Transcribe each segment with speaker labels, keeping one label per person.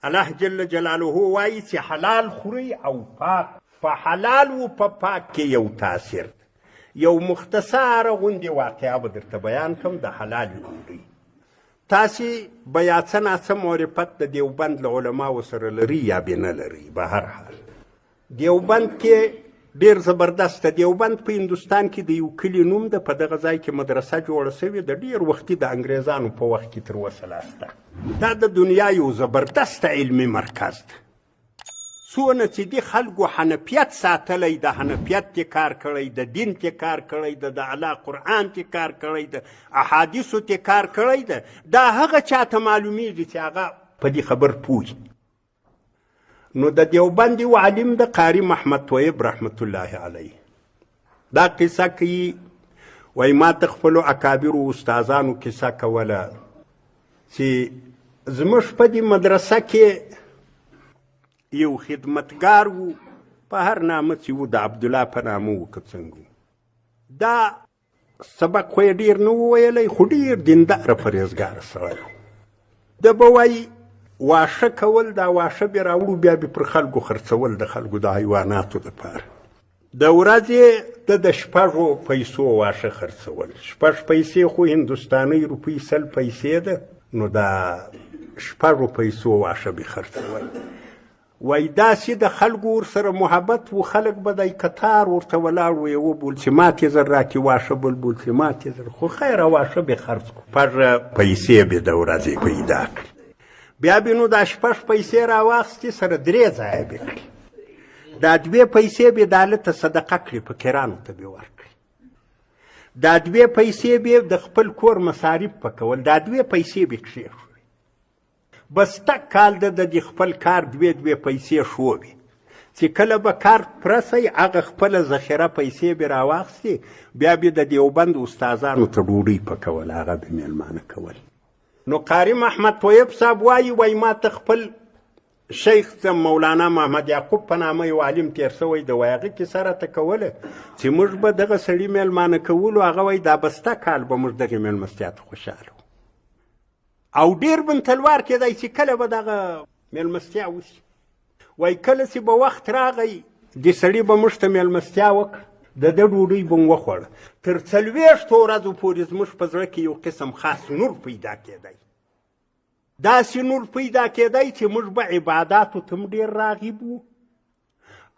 Speaker 1: الله جل جلاله وایي چې حلال خورئ او پاک. په حلال و په پاک کې یو تاثیر یو مختصره غوندې واقعه به درته بیان کړم د حلالې ډوډۍ. تاسې به یا څه ناڅه معرفت د دیوبند له علماو سره لري یا بې نه لري. به هر حال دیوبند کې ډېر زبردست ده. دیوبند په هندوستان کې د یو کلي نوم ده. په دغه ځای کې مدرسه جوړه سوې د ډېر وختي د انګریزانو په وخت کې تر اوسه لاسته. دا د دنیا یو زبردست علمي مرکز ده. څونه چې دې خلکو حنفیت ساتلی، د حنفیت کې کار کړی، د دین کې کار کړی ده، د الله قرآن کې کار کړی ده، احادیثو کې کار کړی ده، دا هغه چاته معلومیږي چې هغه په دې خبر پوهي. نو د دیوبند یو عالم د قاري محمد طیب رحمت الله علیه دا قصه کوي. وایي ما ته خپلو اکابرو استادانو کیسه کوله چې زموږ په دې مدرسه کې یو خدمتګار و، په هر نامه چې و د عبدالله په نامه و که څنګه و. دا سبق خو یې ډېر نه و ویلی، خو ډېر دینداره پرهیزګاره سړی و. ده به وایي واښه کول، دا واښه بې راوړو بیا بې پر خلکو خرڅول د خلکو د حیواناتو دپاره. د ورځې د 6 پیسو واښه خرڅول. 6 پیسې خو هندوستانۍ روپۍ 100 پیسې ده، نو دا 6 پیسو واښه به خرڅول. وایي داسې د خلکو ورسره محبت و، خلک به دی کتار ورته ولاړ و، یوه بول چې ماتې زر راکړي واښه، بل بول چې ماتې زر، خو خیره واښه به خرڅ کړو. 6 پیسې به د ورځې پیدا کړي. بیا به نو دا 6 پیسې راواخستې سره 3 ځایه به کړي. دا 2 پیسې به داله ته صدقه کړي، فقیرانو ته به ورکړي. دا 2 پیسې به د خپل کور مصارف پکول. دا 2 پیسې به کښېښوي. بس تک کال د خپل کار 2 پیسې شوې چې کله به کار پرسی هغه خپله ذخیره پیسې به راواخستې، بیا به د دیوبند استادانو ته ډوډۍ پکول، هغه به میلمانه کول. نو قاري محمد طیب صاحب وایي ما ته خپل شیخ مولانا محمد یعقوب په نامه یو عالم تېر سوی د وایي هغه کیسه راته کوله چې موږ به دغه سړي میلمانه کولو. هغه وایي دا بسته کال به موږ دغې میلمستیا ته خوشحاله وو او ډېر به تلوار کېدی چې کله به دغه میلمستیا وشي. وایي کله چې به وخت راغی دې سړي به موږ ته میلمستیا وکړه، د ده ډوډۍ به م وخوړه. تر 40 ورځو پورې زموږ په زړه کې یو قسم خاص نور پیدا کېدی. داسې نور پیدا کېدی چې موږ به عباداتو ته م ډېر راغب وو،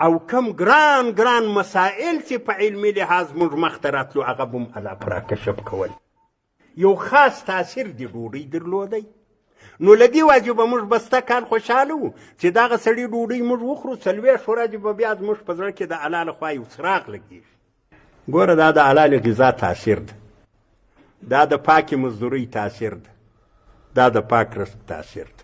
Speaker 1: او کم ګران مسائل چې په علمي لحاظ موږ مخ ته راتلو هغه به م الله په راکشف کول. یو خاص تاثیر د ډوډۍ درلودی. نو له دې وجې به موږ بسته کال خوشحاله وو چې دغه سړي ډوډۍ موږ وخورو. 40 ورځې به بیا زموږ په زړه کې د الله لخوا یو څراغ لګېږي. ګوره دا د حلالې غذا تاثیر ده، دا د پاکې مزدورۍ تاثیر ده، دا د پاک رزق تاثیر ده.